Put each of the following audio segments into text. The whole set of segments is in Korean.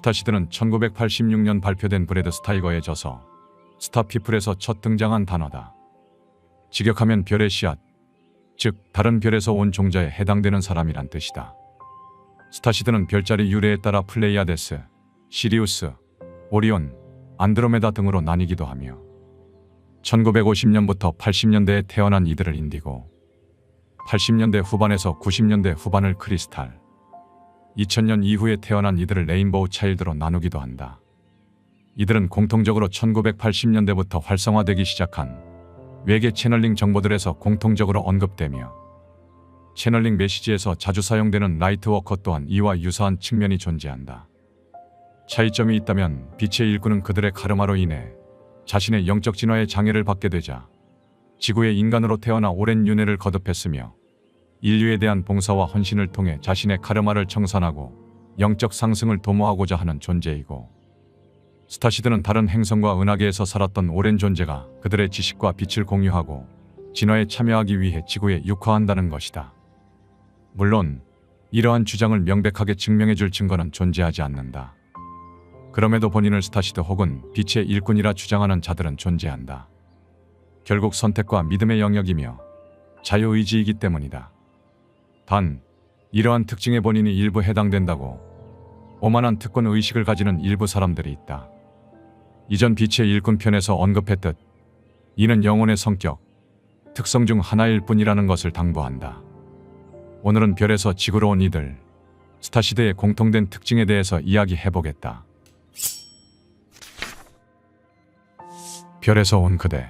스타시드는 1986년 발표된 브래드 스타이거의 저서 스타피플에서 첫 등장한 단어다. 직역하면 별의 씨앗, 즉 다른 별에서 온 종자에 해당되는 사람이란 뜻이다. 스타시드는 별자리 유래에 따라 플레이아데스, 시리우스, 오리온, 안드로메다 등으로 나뉘기도 하며 1950년부터 80년대에 태어난 이들을 인디고, 80년대 후반에서 90년대 후반을 크리스탈, 2000년 이후에 태어난 이들을 레인보우 차일드로 나누기도 한다. 이들은 공통적으로 1980년대부터 활성화되기 시작한 외계 채널링 정보들에서 공통적으로 언급되며, 채널링 메시지에서 자주 사용되는 라이트워커 또한 이와 유사한 측면이 존재한다. 차이점이 있다면 빛의 일꾼은 그들의 카르마로 인해 자신의 영적 진화의 장애를 받게 되자 지구의 인간으로 태어나 오랜 윤회를 거듭했으며, 인류에 대한 봉사와 헌신을 통해 자신의 카르마를 청산하고 영적 상승을 도모하고자 하는 존재이고, 스타시드는 다른 행성과 은하계에서 살았던 오랜 존재가 그들의 지식과 빛을 공유하고 진화에 참여하기 위해 지구에 육화한다는 것이다. 물론 이러한 주장을 명백하게 증명해줄 증거는 존재하지 않는다. 그럼에도 본인을 스타시드 혹은 빛의 일꾼이라 주장하는 자들은 존재한다. 결국 선택과 믿음의 영역이며 자유의지이기 때문이다. 단, 이러한 특징에 본인이 일부 해당된다고 오만한 특권 의식을 가지는 일부 사람들이 있다. 이전 빛의 일꾼 편에서 언급했듯 이는 영혼의 성격, 특성 중 하나일 뿐이라는 것을 당부한다. 오늘은 별에서 지구로 온 이들, 스타시드의 공통된 특징에 대해서 이야기해보겠다. 별에서 온 그대.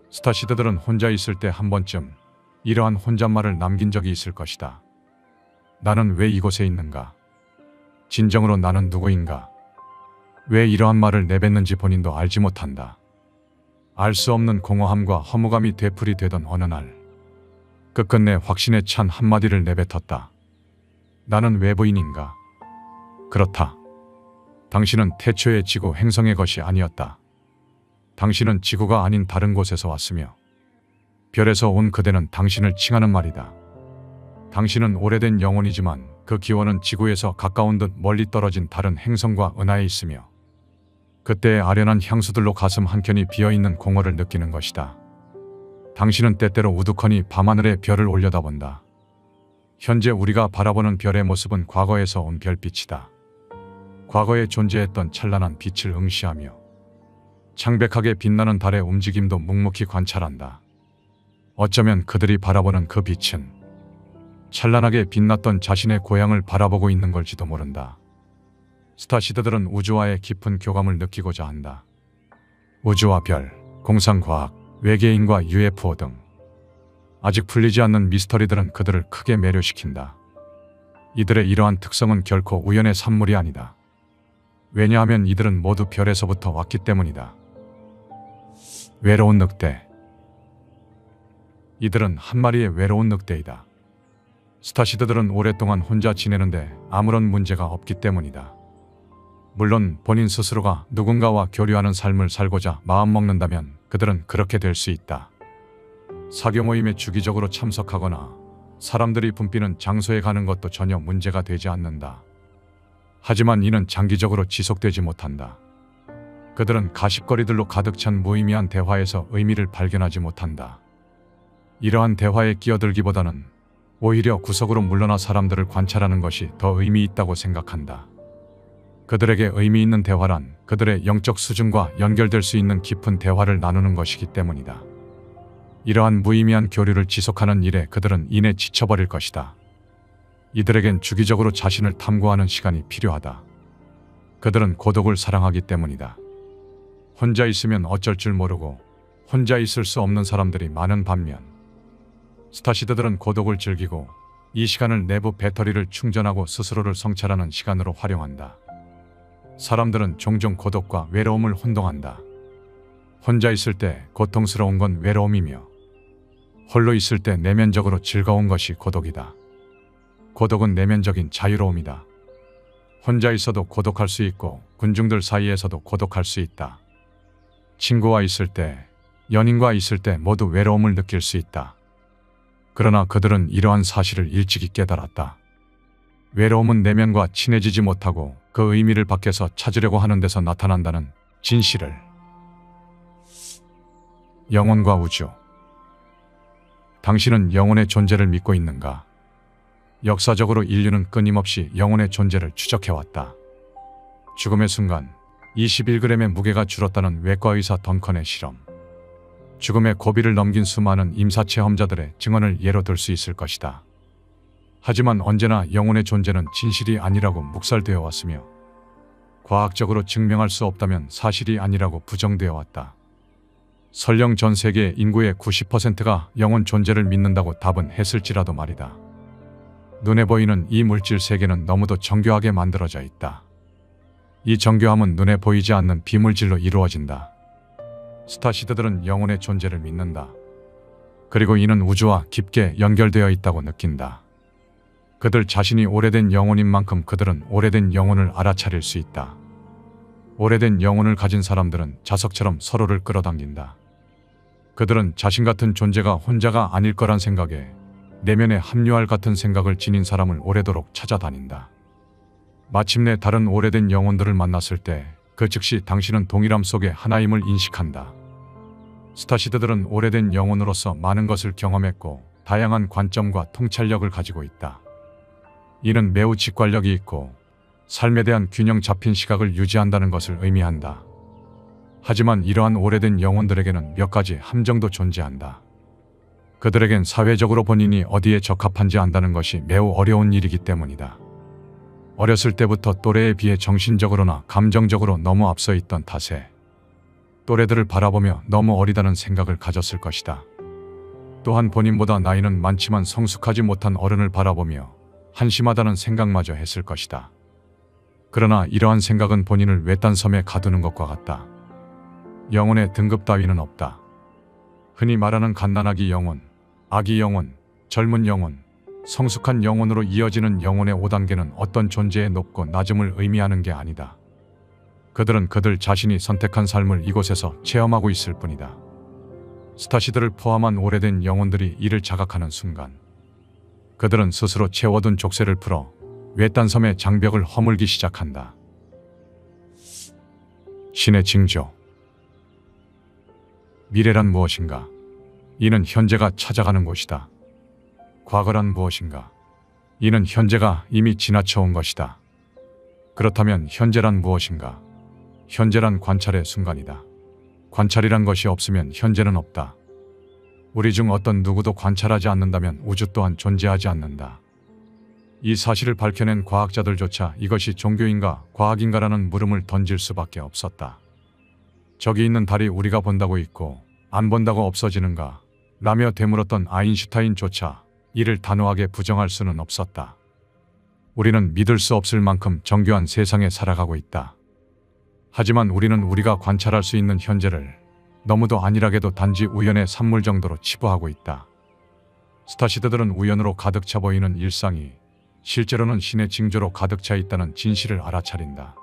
스타시드들은 혼자 있을 때 한 번쯤 이러한 혼잣말을 남긴 적이 있을 것이다. 나는 왜 이곳에 있는가? 진정으로 나는 누구인가? 왜 이러한 말을 내뱉는지 본인도 알지 못한다. 알 수 없는 공허함과 허무감이 되풀이 되던 어느 날, 끝끝내 확신에 찬 한마디를 내뱉었다. 나는 외부인인가? 그렇다. 당신은 태초의 지구 행성의 것이 아니었다. 당신은 지구가 아닌 다른 곳에서 왔으며, 별에서 온 그대는 당신을 칭하는 말이다. 당신은 오래된 영혼이지만 그 기원은 지구에서 가까운 듯 멀리 떨어진 다른 행성과 은하에 있으며, 그때의 아련한 향수들로 가슴 한켠이 비어있는 공허를 느끼는 것이다. 당신은 때때로 우두커니 밤하늘에 별을 올려다본다. 현재 우리가 바라보는 별의 모습은 과거에서 온 별빛이다. 과거에 존재했던 찬란한 빛을 응시하며 창백하게 빛나는 달의 움직임도 묵묵히 관찰한다. 어쩌면 그들이 바라보는 그 빛은 찬란하게 빛났던 자신의 고향을 바라보고 있는 걸지도 모른다. 스타시드들은 우주와의 깊은 교감을 느끼고자 한다. 우주와 별, 공상과학, 외계인과 UFO 등 아직 풀리지 않는 미스터리들은 그들을 크게 매료시킨다. 이들의 이러한 특성은 결코 우연의 산물이 아니다. 왜냐하면 이들은 모두 별에서부터 왔기 때문이다. 외로운 늑대. 이들은 한 마리의 외로운 늑대이다. 스타시드들은 오랫동안 혼자 지내는데 아무런 문제가 없기 때문이다. 물론 본인 스스로가 누군가와 교류하는 삶을 살고자 마음먹는다면 그들은 그렇게 될 수 있다. 사교 모임에 주기적으로 참석하거나 사람들이 붐비는 장소에 가는 것도 전혀 문제가 되지 않는다. 하지만 이는 장기적으로 지속되지 못한다. 그들은 가십거리들로 가득 찬 무의미한 대화에서 의미를 발견하지 못한다. 이러한 대화에 끼어들기보다는 오히려 구석으로 물러나 사람들을 관찰하는 것이 더 의미 있다고 생각한다. 그들에게 의미 있는 대화란 그들의 영적 수준과 연결될 수 있는 깊은 대화를 나누는 것이기 때문이다. 이러한 무의미한 교류를 지속하는 일에 그들은 이내 지쳐버릴 것이다. 이들에겐 주기적으로 자신을 탐구하는 시간이 필요하다. 그들은 고독을 사랑하기 때문이다. 혼자 있으면 어쩔 줄 모르고 혼자 있을 수 없는 사람들이 많은 반면, 스타시드들은 고독을 즐기고 이 시간을 내부 배터리를 충전하고 스스로를 성찰하는 시간으로 활용한다. 사람들은 종종 고독과 외로움을 혼동한다. 혼자 있을 때 고통스러운 건 외로움이며, 홀로 있을 때 내면적으로 즐거운 것이 고독이다. 고독은 내면적인 자유로움이다. 혼자 있어도 고독할 수 있고 군중들 사이에서도 고독할 수 있다. 친구와 있을 때, 연인과 있을 때 모두 외로움을 느낄 수 있다. 그러나 그들은 이러한 사실을 일찍이 깨달았다. 외로움은 내면과 친해지지 못하고 그 의미를 밖에서 찾으려고 하는 데서 나타난다는 진실을. 영혼과 우주. 당신은 영혼의 존재를 믿고 있는가? 역사적으로 인류는 끊임없이 영혼의 존재를 추적해왔다. 죽음의 순간 21g의 무게가 줄었다는 외과의사 덩컨의 실험. 죽음의 고비를 넘긴 수많은 임사체험자들의 증언을 예로 들 수 있을 것이다. 하지만 언제나 영혼의 존재는 진실이 아니라고 묵살되어 왔으며 과학적으로 증명할 수 없다면 사실이 아니라고 부정되어 왔다. 설령 전 세계 인구의 90%가 영혼 존재를 믿는다고 답은 했을지라도 말이다. 눈에 보이는 이 물질 세계는 너무도 정교하게 만들어져 있다. 이 정교함은 눈에 보이지 않는 비물질로 이루어진다. 스타시드들은 영혼의 존재를 믿는다. 그리고 이는 우주와 깊게 연결되어 있다고 느낀다. 그들 자신이 오래된 영혼인 만큼 그들은 오래된 영혼을 알아차릴 수 있다. 오래된 영혼을 가진 사람들은 자석처럼 서로를 끌어당긴다. 그들은 자신 같은 존재가 혼자가 아닐 거란 생각에 내면에 합류할 같은 생각을 지닌 사람을 오래도록 찾아다닌다. 마침내 다른 오래된 영혼들을 만났을 때 그 즉시 당신은 동일함 속의 하나임을 인식한다. 스타시드들은 오래된 영혼으로서 많은 것을 경험했고 다양한 관점과 통찰력을 가지고 있다. 이는 매우 직관력이 있고 삶에 대한 균형 잡힌 시각을 유지한다는 것을 의미한다. 하지만 이러한 오래된 영혼들에게는 몇 가지 함정도 존재한다. 그들에겐 사회적으로 본인이 어디에 적합한지 안다는 것이 매우 어려운 일이기 때문이다. 어렸을 때부터 또래에 비해 정신적으로나 감정적으로 너무 앞서 있던 탓에 또래들을 바라보며 너무 어리다는 생각을 가졌을 것이다. 또한 본인보다 나이는 많지만 성숙하지 못한 어른을 바라보며 한심하다는 생각마저 했을 것이다. 그러나 이러한 생각은 본인을 외딴 섬에 가두는 것과 같다. 영혼의 등급 따위는 없다. 흔히 말하는 갓난아기 영혼, 아기 영혼, 젊은 영혼, 성숙한 영혼으로 이어지는 영혼의 5단계는 어떤 존재의 높고 낮음을 의미하는 게 아니다. 그들은 그들 자신이 선택한 삶을 이곳에서 체험하고 있을 뿐이다. 스타시드를 포함한 오래된 영혼들이 이를 자각하는 순간 그들은 스스로 채워둔 족쇄를 풀어 외딴 섬의 장벽을 허물기 시작한다. 신의 징조. 미래란 무엇인가? 이는 현재가 찾아가는 곳이다. 과거란 무엇인가? 이는 현재가 이미 지나쳐온 것이다. 그렇다면 현재란 무엇인가? 현재란 관찰의 순간이다. 관찰이란 것이 없으면 현재는 없다. 우리 중 어떤 누구도 관찰하지 않는다면 우주 또한 존재하지 않는다. 이 사실을 밝혀낸 과학자들조차 이것이 종교인가 과학인가라는 물음을 던질 수밖에 없었다. 저기 있는 달이 우리가 본다고 있고 안 본다고 없어지는가? 라며 되물었던 아인슈타인조차 이를 단호하게 부정할 수는 없었다. 우리는 믿을 수 없을 만큼 정교한 세상에 살아가고 있다. 하지만 우리는 우리가 관찰할 수 있는 현재를 너무도 안일하게도 단지 우연의 산물 정도로 치부하고 있다. 스타시드들은 우연으로 가득 차 보이는 일상이 실제로는 신의 징조로 가득 차 있다는 진실을 알아차린다.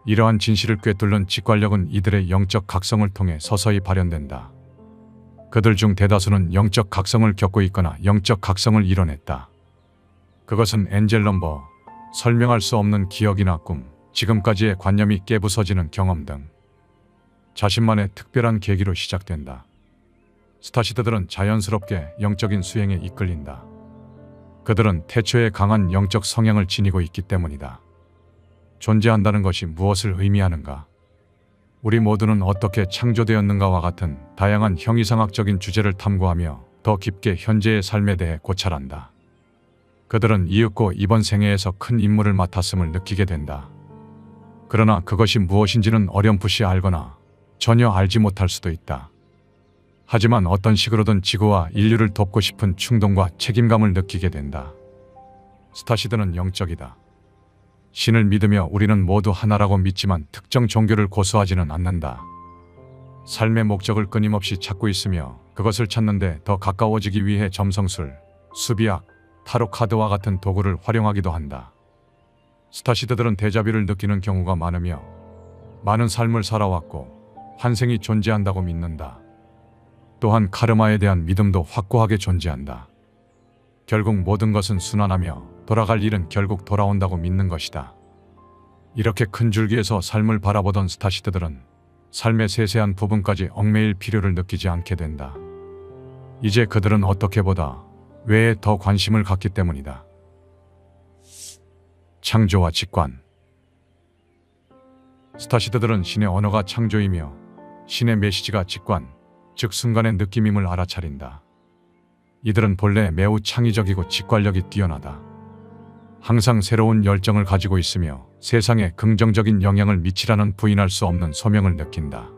이러한 진실을 꿰뚫는 직관력은 이들의 영적 각성을 통해 서서히 발현된다. 그들 중 대다수는 영적 각성을 겪고 있거나 영적 각성을 이뤄냈다. 그것은 엔젤 넘버, 설명할 수 없는 기억이나 꿈, 지금까지의 관념이 깨부서지는 경험 등 자신만의 특별한 계기로 시작된다. 스타시드들은 자연스럽게 영적인 수행에 이끌린다. 그들은 태초에 강한 영적 성향을 지니고 있기 때문이다. 존재한다는 것이 무엇을 의미하는가? 우리 모두는 어떻게 창조되었는가와 같은 다양한 형이상학적인 주제를 탐구하며 더 깊게 현재의 삶에 대해 고찰한다. 그들은 이윽고 이번 생애에서 큰 임무를 맡았음을 느끼게 된다. 그러나 그것이 무엇인지는 어렴풋이 알거나 전혀 알지 못할 수도 있다. 하지만 어떤 식으로든 지구와 인류를 돕고 싶은 충동과 책임감을 느끼게 된다. 스타시드는 영적이다. 신을 믿으며 우리는 모두 하나라고 믿지만 특정 종교를 고수하지는 않는다. 삶의 목적을 끊임없이 찾고 있으며 그것을 찾는데 더 가까워지기 위해 점성술, 수비학, 타로 카드와 같은 도구를 활용하기도 한다. 스타시드들은 데자뷰를 느끼는 경우가 많으며 많은 삶을 살아왔고 환생이 존재한다고 믿는다. 또한 카르마에 대한 믿음도 확고하게 존재한다. 결국 모든 것은 순환하며 돌아갈 일은 결국 돌아온다고 믿는 것이다. 이렇게 큰 줄기에서 삶을 바라보던 스타시드들은 삶의 세세한 부분까지 얽매일 필요를 느끼지 않게 된다. 이제 그들은 어떻게 보다 왜에 더 관심을 갖기 때문이다. 창조와 직관. 스타시드들은 신의 언어가 창조이며 신의 메시지가 직관, 즉 순간의 느낌임을 알아차린다. 이들은 본래 매우 창의적이고 직관력이 뛰어나다. 항상 새로운 열정을 가지고 있으며 세상에 긍정적인 영향을 미치라는 부인할 수 없는 소명을 느낀다.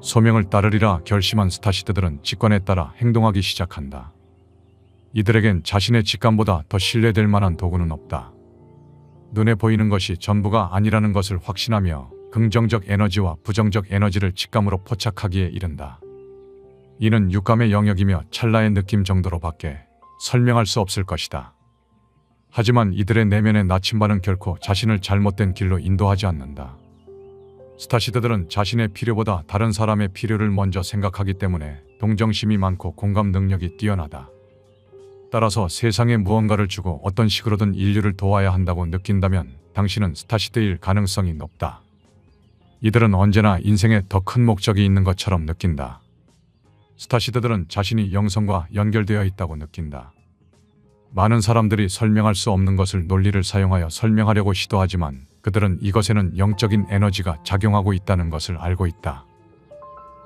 소명을 따르리라 결심한 스타시드들은 직관에 따라 행동하기 시작한다. 이들에겐 자신의 직감보다 더 신뢰될 만한 도구는 없다. 눈에 보이는 것이 전부가 아니라는 것을 확신하며 긍정적 에너지와 부정적 에너지를 직감으로 포착하기에 이른다. 이는 육감의 영역이며 찰나의 느낌 정도로밖에 설명할 수 없을 것이다. 하지만 이들의 내면의 나침반은 결코 자신을 잘못된 길로 인도하지 않는다. 스타시드들은 자신의 필요보다 다른 사람의 필요를 먼저 생각하기 때문에 동정심이 많고 공감 능력이 뛰어나다. 따라서 세상에 무언가를 주고 어떤 식으로든 인류를 도와야 한다고 느낀다면 당신은 스타시드일 가능성이 높다. 이들은 언제나 인생에 더 큰 목적이 있는 것처럼 느낀다. 스타시드들은 자신이 영성과 연결되어 있다고 느낀다. 많은 사람들이 설명할 수 없는 것을 논리를 사용하여 설명하려고 시도하지만 그들은 이것에는 영적인 에너지가 작용하고 있다는 것을 알고 있다.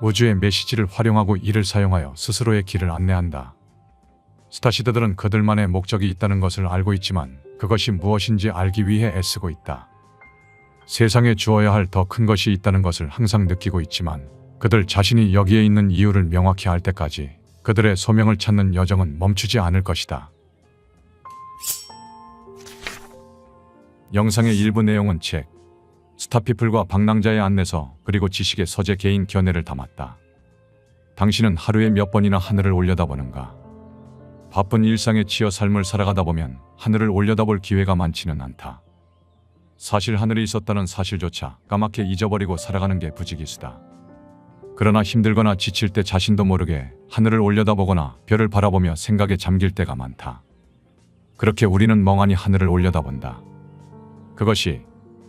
우주의 메시지를 활용하고 이를 사용하여 스스로의 길을 안내한다. 스타시드들은 그들만의 목적이 있다는 것을 알고 있지만 그것이 무엇인지 알기 위해 애쓰고 있다. 세상에 주어야 할 더 큰 것이 있다는 것을 항상 느끼고 있지만 그들 자신이 여기에 있는 이유를 명확히 알 때까지 그들의 소명을 찾는 여정은 멈추지 않을 것이다. 영상의 일부 내용은 책, 스타피플과 방랑자의 안내서 그리고 지식의 서재 개인 견해를 담았다. 당신은 하루에 몇 번이나 하늘을 올려다보는가? 바쁜 일상에 치여 삶을 살아가다 보면 하늘을 올려다볼 기회가 많지는 않다. 사실 하늘이 있었다는 사실조차 까맣게 잊어버리고 살아가는 게 부지기수다. 그러나 힘들거나 지칠 때 자신도 모르게 하늘을 올려다보거나 별을 바라보며 생각에 잠길 때가 많다. 그렇게 우리는 멍하니 하늘을 올려다본다. 그것이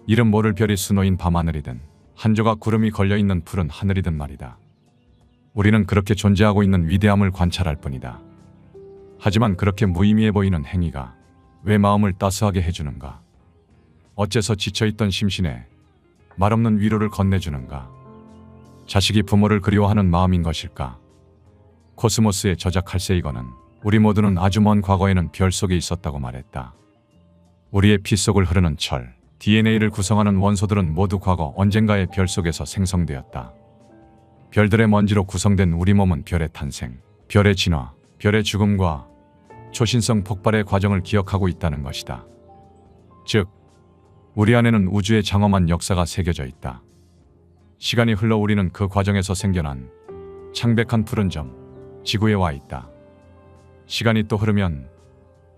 이름 모를 별이 수놓인 밤하늘이든 한 조각 구름이 걸려있는 푸른 하늘이든 말이다. 우리는 그렇게 존재하고 있는 위대함을 관찰할 뿐이다. 하지만 그렇게 무의미해 보이는 행위가 왜 마음을 따스하게 해주는가? 어째서 지쳐있던 심신에 말없는 위로를 건네주는가? 자식이 부모를 그리워하는 마음인 것일까? 코스모스의 저자 칼 세이건은 우리 모두는 아주 먼 과거에는 별 속에 있었다고 말했다. 우리의 피 속을 흐르는 철, DNA를 구성하는 원소들은 모두 과거 언젠가의 별 속에서 생성되었다. 별들의 먼지로 구성된 우리 몸은 별의 탄생, 별의 진화, 별의 죽음과 초신성 폭발의 과정을 기억하고 있다는 것이다. 즉, 우리 안에는 우주의 장엄한 역사가 새겨져 있다. 시간이 흘러 우리는 그 과정에서 생겨난 창백한 푸른 점, 지구에 와 있다. 시간이 또 흐르면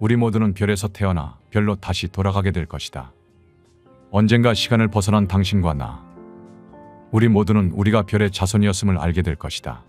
우리 모두는 별에서 태어나 별로 다시 돌아가게 될 것이다. 언젠가 시간을 벗어난 당신과 나, 우리 모두는 우리가 별의 자손이었음을 알게 될 것이다.